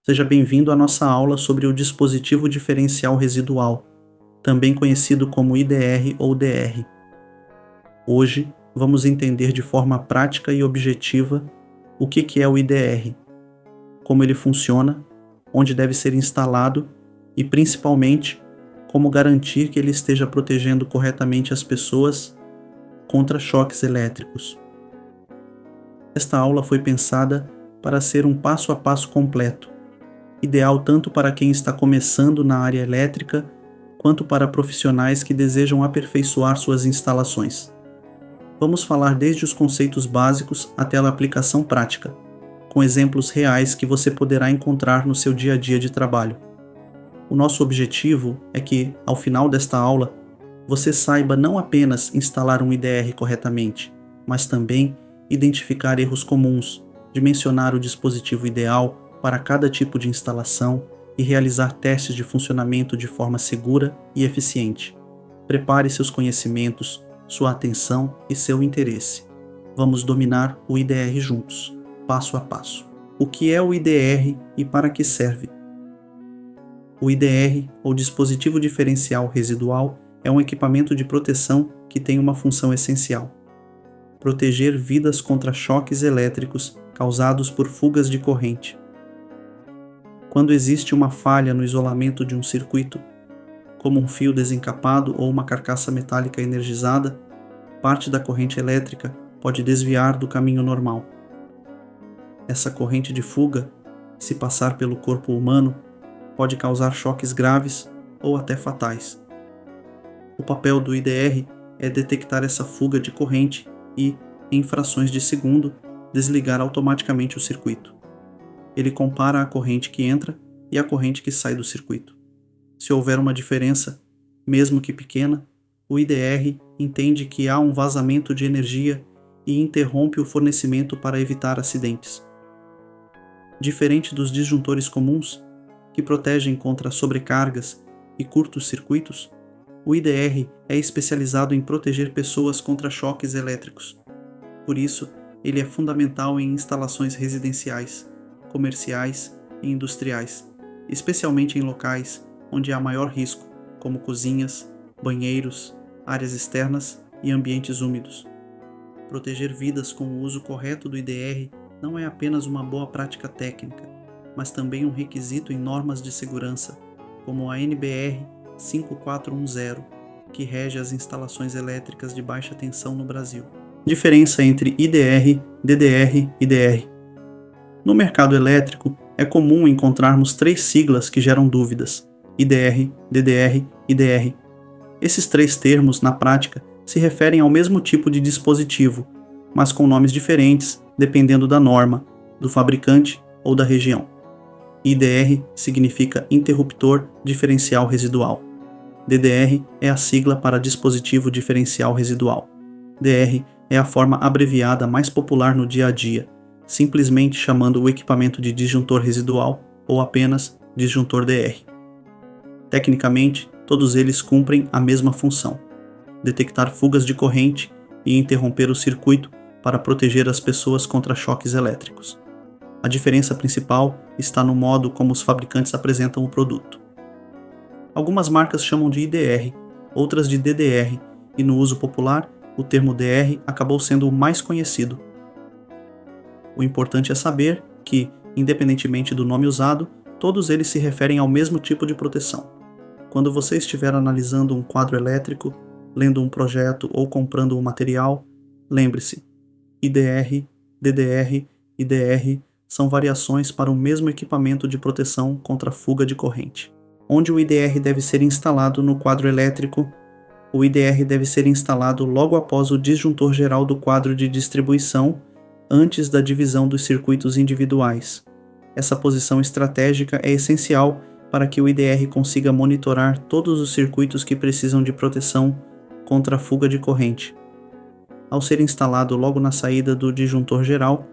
Seja bem-vindo à nossa aula sobre o dispositivo diferencial residual, também conhecido como IDR ou DR. Hoje, vamos entender de forma prática e objetiva o que é o IDR, como ele funciona, onde deve ser instalado e, principalmente, como garantir que ele esteja protegendo corretamente as pessoas contra choques elétricos. Esta aula foi pensada para ser um passo a passo completo, ideal tanto para quem está começando na área elétrica, quanto para profissionais que desejam aperfeiçoar suas instalações. Vamos falar desde os conceitos básicos até a aplicação prática, com exemplos reais que você poderá encontrar no seu dia a dia de trabalho. O nosso objetivo é que, ao final desta aula, você saiba não apenas instalar um IDR corretamente, mas também identificar erros comuns, dimensionar o dispositivo ideal para cada tipo de instalação e realizar testes de funcionamento de forma segura e eficiente. Prepare seus conhecimentos, sua atenção e seu interesse. Vamos dominar o IDR juntos, passo a passo. O que é o IDR e para que serve? O IDR, ou dispositivo diferencial residual, é um equipamento de proteção que tem uma função essencial: proteger vidas contra choques elétricos causados por fugas de corrente. Quando existe uma falha no isolamento de um circuito, como um fio desencapado ou uma carcaça metálica energizada, parte da corrente elétrica pode desviar do caminho normal. Essa corrente de fuga, se passar pelo corpo humano, pode causar choques graves ou até fatais. O papel do IDR é detectar essa fuga de corrente e, em frações de segundo, desligar automaticamente o circuito. Ele compara a corrente que entra e a corrente que sai do circuito. Se houver uma diferença, mesmo que pequena, o IDR entende que há um vazamento de energia e interrompe o fornecimento para evitar acidentes. Diferente dos disjuntores comuns, que protegem contra sobrecargas e curtos circuitos, o IDR é especializado em proteger pessoas contra choques elétricos. Por isso, ele é fundamental em instalações residenciais, comerciais e industriais, especialmente em locais onde há maior risco, como cozinhas, banheiros, áreas externas e ambientes úmidos. Proteger vidas com o uso correto do IDR não é apenas uma boa prática técnica, mas também um requisito em normas de segurança, como a NBR 5410, que rege as instalações elétricas de baixa tensão no Brasil. Diferença entre IDR, DDR e DR. No mercado elétrico, é comum encontrarmos 3 siglas que geram dúvidas: IDR, DDR e DR. Esses 3 termos, na prática, se referem ao mesmo tipo de dispositivo, mas com nomes diferentes dependendo da norma, do fabricante ou da região. IDR significa interruptor diferencial residual. DDR é a sigla para dispositivo diferencial residual. DR é a forma abreviada mais popular no dia a dia, simplesmente chamando o equipamento de disjuntor residual ou apenas disjuntor DR. Tecnicamente, todos eles cumprem a mesma função: detectar fugas de corrente e interromper o circuito para proteger as pessoas contra choques elétricos. A diferença principal está no modo como os fabricantes apresentam o produto. Algumas marcas chamam de IDR, outras de DDR, e no uso popular, o termo DR acabou sendo o mais conhecido. O importante é saber que, independentemente do nome usado, todos eles se referem ao mesmo tipo de proteção. Quando você estiver analisando um quadro elétrico, lendo um projeto ou comprando um material, lembre-se: IDR, DDR e DR são variações para o mesmo equipamento de proteção contra fuga de corrente. Onde o IDR deve ser instalado no quadro elétrico? O IDR deve ser instalado logo após o disjuntor geral do quadro de distribuição, antes da divisão dos circuitos individuais. Essa posição estratégica é essencial para que o IDR consiga monitorar todos os circuitos que precisam de proteção contra a fuga de corrente. Ao ser instalado logo na saída do disjuntor geral,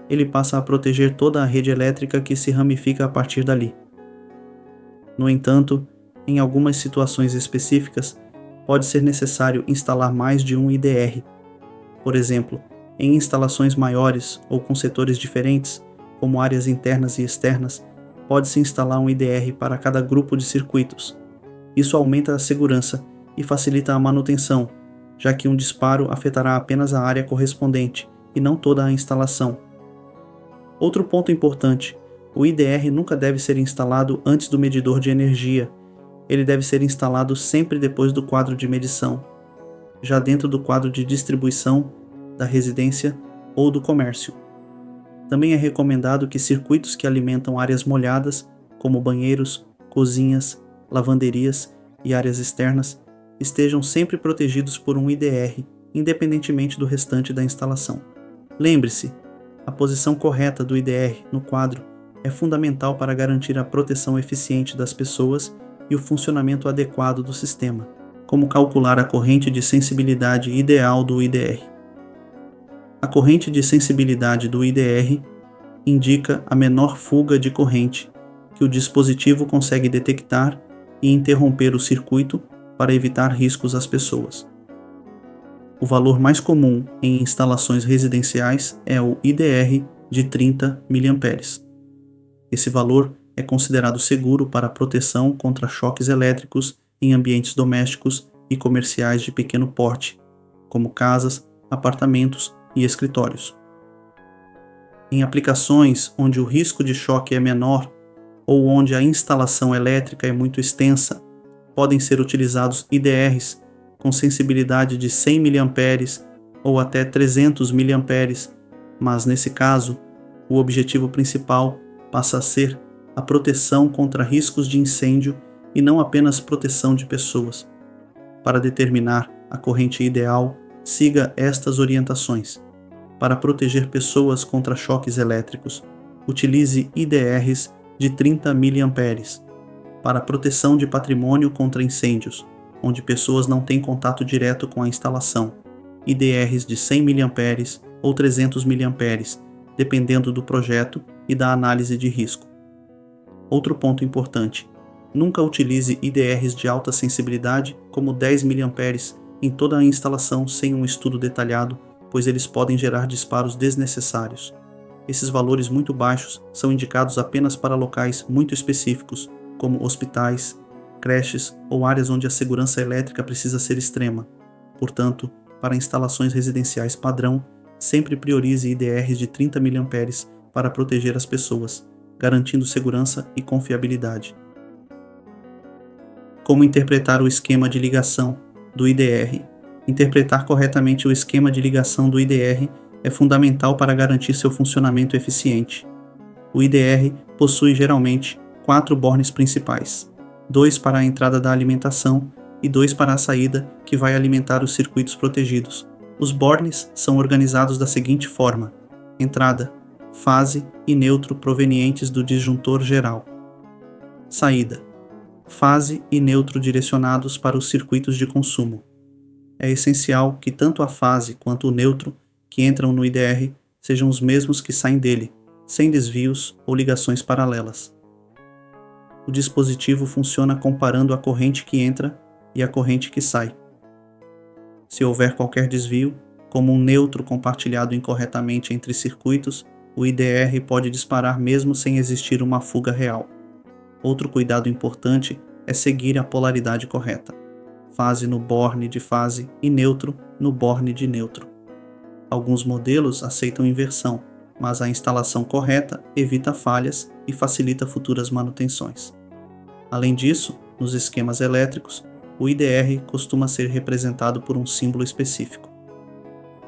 ele passa a proteger toda a rede elétrica que se ramifica a partir dali. No entanto, em algumas situações específicas, pode ser necessário instalar mais de um IDR. Por exemplo, em instalações maiores ou com setores diferentes, como áreas internas e externas, pode-se instalar um IDR para cada grupo de circuitos. Isso aumenta a segurança e facilita a manutenção, já que um disparo afetará apenas a área correspondente e não toda a instalação. Outro ponto importante: o IDR nunca deve ser instalado antes do medidor de energia. Ele deve ser instalado sempre depois do quadro de medição, já dentro do quadro de distribuição da residência ou do comércio. Também é recomendado que circuitos que alimentam áreas molhadas, como banheiros, cozinhas, lavanderias e áreas externas, estejam sempre protegidos por um IDR, independentemente do restante da instalação. Lembre-se, a posição correta do IDR no quadro é fundamental para garantir a proteção eficiente das pessoas e o funcionamento adequado do sistema. Como calcular a corrente de sensibilidade ideal do IDR? A corrente de sensibilidade do IDR indica a menor fuga de corrente que o dispositivo consegue detectar e interromper o circuito para evitar riscos às pessoas. O valor mais comum em instalações residenciais é o IDR de 30 mA. Esse valor é considerado seguro para proteção contra choques elétricos em ambientes domésticos e comerciais de pequeno porte, como casas, apartamentos e escritórios. Em aplicações onde o risco de choque é menor ou onde a instalação elétrica é muito extensa, podem ser utilizados IDRs com sensibilidade de 100 mA ou até 300 mA, mas nesse caso, o objetivo principal passa a ser a proteção contra riscos de incêndio e não apenas proteção de pessoas. Para determinar a corrente ideal, siga estas orientações. Para proteger pessoas contra choques elétricos, utilize IDRs de 30 mA. Para proteção de patrimônio contra incêndios, onde pessoas não têm contato direto com a instalação, IDRs de 100 mA ou 300 mA, dependendo do projeto e da análise de risco. Outro ponto importante: nunca utilize IDRs de alta sensibilidade, como 10 mA, em toda a instalação sem um estudo detalhado, pois eles podem gerar disparos desnecessários. Esses valores muito baixos são indicados apenas para locais muito específicos, como hospitais, creches ou áreas onde a segurança elétrica precisa ser extrema. Portanto, para instalações residenciais padrão, sempre priorize IDRs de 30 mA para proteger as pessoas, garantindo segurança e confiabilidade. Como interpretar o esquema de ligação do IDR? Interpretar corretamente o esquema de ligação do IDR é fundamental para garantir seu funcionamento eficiente. O IDR possui geralmente 4 bornes principais, 2 para a entrada da alimentação e 2 para a saída, que vai alimentar os circuitos protegidos. Os bornes são organizados da seguinte forma: entrada, fase e neutro provenientes do disjuntor geral. Saída, fase e neutro direcionados para os circuitos de consumo. É essencial que tanto a fase quanto o neutro que entram no IDR sejam os mesmos que saem dele, sem desvios ou ligações paralelas. O dispositivo funciona comparando a corrente que entra e a corrente que sai. Se houver qualquer desvio, como um neutro compartilhado incorretamente entre circuitos, o IDR pode disparar mesmo sem existir uma fuga real. Outro cuidado importante é seguir a polaridade correta: fase no borne de fase e neutro no borne de neutro. Alguns modelos aceitam inversão, mas a instalação correta evita falhas e facilita futuras manutenções. Além disso, nos esquemas elétricos, o IDR costuma ser representado por um símbolo específico: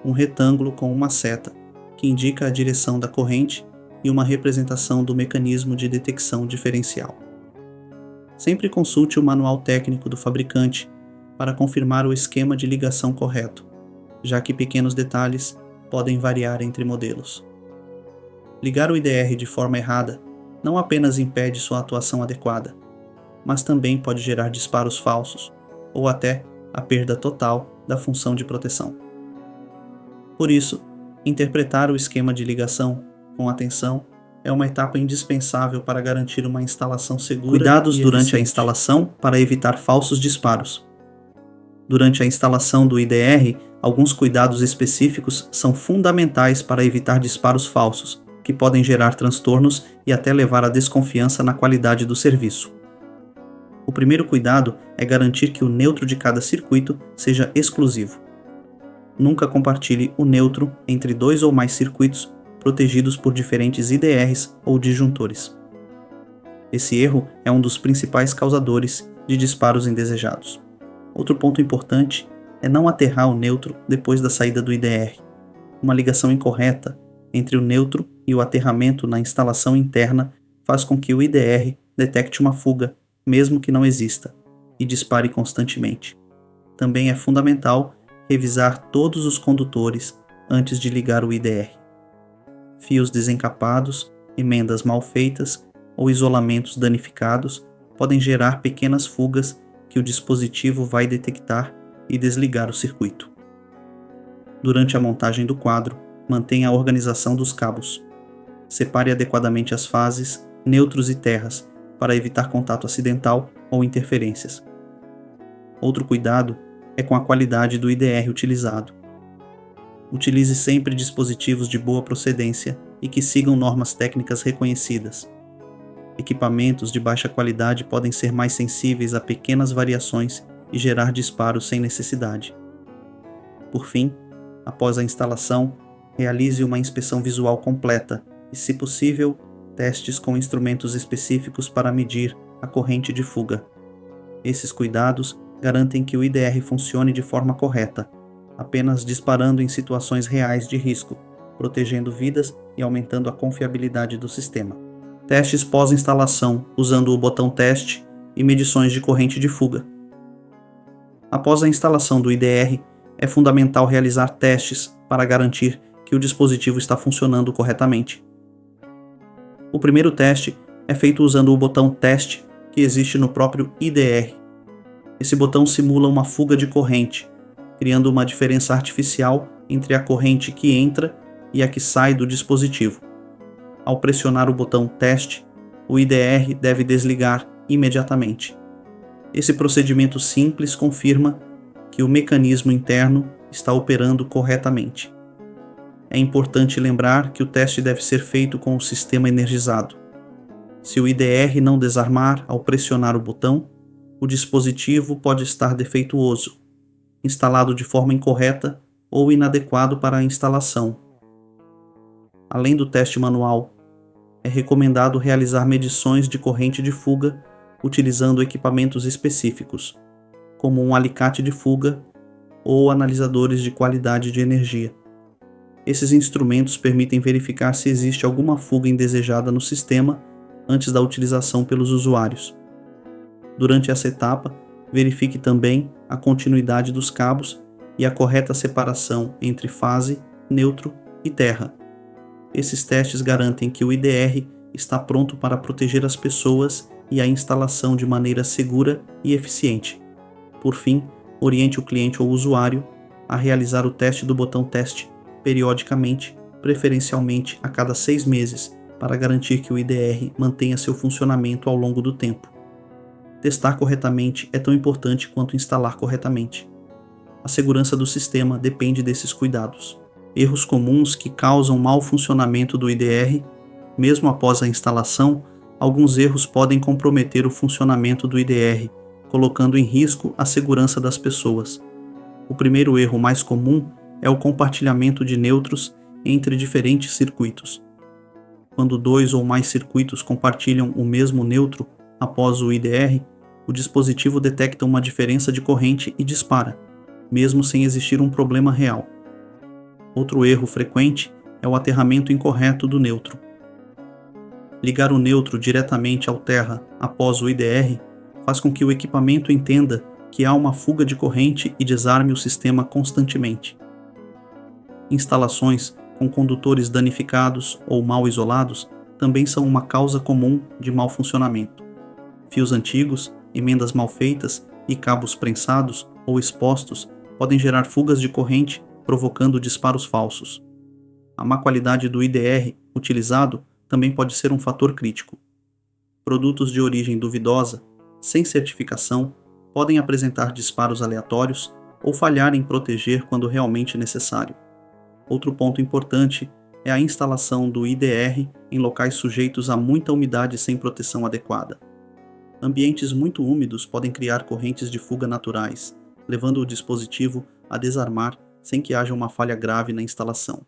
um retângulo com uma seta, que indica a direção da corrente, e uma representação do mecanismo de detecção diferencial. Sempre consulte o manual técnico do fabricante para confirmar o esquema de ligação correto, já que pequenos detalhes podem variar entre modelos. Ligar o IDR de forma errada não apenas impede sua atuação adequada, mas também pode gerar disparos falsos ou até a perda total da função de proteção. Por isso, interpretar o esquema de ligação com atenção é uma etapa indispensável para garantir uma instalação segura. Cuidados durante a instalação para evitar falsos disparos. Durante a instalação do IDR, alguns cuidados específicos são fundamentais para evitar disparos falsos, que podem gerar transtornos e até levar à desconfiança na qualidade do serviço. O primeiro cuidado é garantir que o neutro de cada circuito seja exclusivo. Nunca compartilhe o neutro entre 2 ou mais circuitos protegidos por diferentes IDRs ou disjuntores. Esse erro é um dos principais causadores de disparos indesejados. Outro ponto importante é não aterrar o neutro depois da saída do IDR. Uma ligação incorreta entre o neutro e o aterramento na instalação interna faz com que o IDR detecte uma fuga, mesmo que não exista, e dispare constantemente. Também é fundamental revisar todos os condutores antes de ligar o IDR. Fios desencapados, emendas mal feitas ou isolamentos danificados podem gerar pequenas fugas que o dispositivo vai detectar e desligar o circuito. Durante a montagem do quadro, mantenha a organização dos cabos. Separe adequadamente as fases, neutros e terras para evitar contato acidental ou interferências. Outro cuidado é com a qualidade do IDR utilizado. Utilize sempre dispositivos de boa procedência e que sigam normas técnicas reconhecidas. Equipamentos de baixa qualidade podem ser mais sensíveis a pequenas variações e gerar disparos sem necessidade. Por fim, após a instalação, realize uma inspeção visual completa e, se possível, testes com instrumentos específicos para medir a corrente de fuga. Esses cuidados garantem que o IDR funcione de forma correta, apenas disparando em situações reais de risco, protegendo vidas e aumentando a confiabilidade do sistema. Testes pós-instalação usando o botão teste e medições de corrente de fuga. Após a instalação do IDR, é fundamental realizar testes para garantir que o dispositivo está funcionando corretamente. O primeiro teste é feito usando o botão teste que existe no próprio IDR. Esse botão simula uma fuga de corrente, criando uma diferença artificial entre a corrente que entra e a que sai do dispositivo. Ao pressionar o botão teste, o IDR deve desligar imediatamente. Esse procedimento simples confirma que o mecanismo interno está operando corretamente. É importante lembrar que o teste deve ser feito com o sistema energizado. Se o IDR não desarmar ao pressionar o botão, o dispositivo pode estar defeituoso, instalado de forma incorreta ou inadequado para a instalação. Além do teste manual, é recomendado realizar medições de corrente de fuga utilizando equipamentos específicos, como um alicate de fuga ou analisadores de qualidade de energia. Esses instrumentos permitem verificar se existe alguma fuga indesejada no sistema antes da utilização pelos usuários. Durante essa etapa, verifique também a continuidade dos cabos e a correta separação entre fase, neutro e terra. Esses testes garantem que o IDR está pronto para proteger as pessoas e a instalação de maneira segura e eficiente. Por fim, oriente o cliente ou usuário a realizar o teste do botão teste periodicamente, preferencialmente a cada 6 meses, para garantir que o IDR mantenha seu funcionamento ao longo do tempo. Testar corretamente é tão importante quanto instalar corretamente. A segurança do sistema depende desses cuidados. Erros comuns que causam mau funcionamento do IDR, mesmo após a instalação, alguns erros podem comprometer o funcionamento do IDR, colocando em risco a segurança das pessoas. O primeiro erro mais comum é o compartilhamento de neutros entre diferentes circuitos. Quando 2 ou mais circuitos compartilham o mesmo neutro após o IDR, o dispositivo detecta uma diferença de corrente e dispara, mesmo sem existir um problema real. Outro erro frequente é o aterramento incorreto do neutro. Ligar o neutro diretamente ao terra após o IDR faz com que o equipamento entenda que há uma fuga de corrente e desarme o sistema constantemente. Instalações com condutores danificados ou mal isolados também são uma causa comum de mau funcionamento. Fios antigos, emendas mal feitas e cabos prensados ou expostos podem gerar fugas de corrente, provocando disparos falsos. A má qualidade do IDR utilizado também pode ser um fator crítico. Produtos de origem duvidosa, sem certificação, podem apresentar disparos aleatórios ou falhar em proteger quando realmente necessário. Outro ponto importante é a instalação do IDR em locais sujeitos a muita umidade sem proteção adequada. Ambientes muito úmidos podem criar correntes de fuga naturais, levando o dispositivo a desarmar sem que haja uma falha grave na instalação.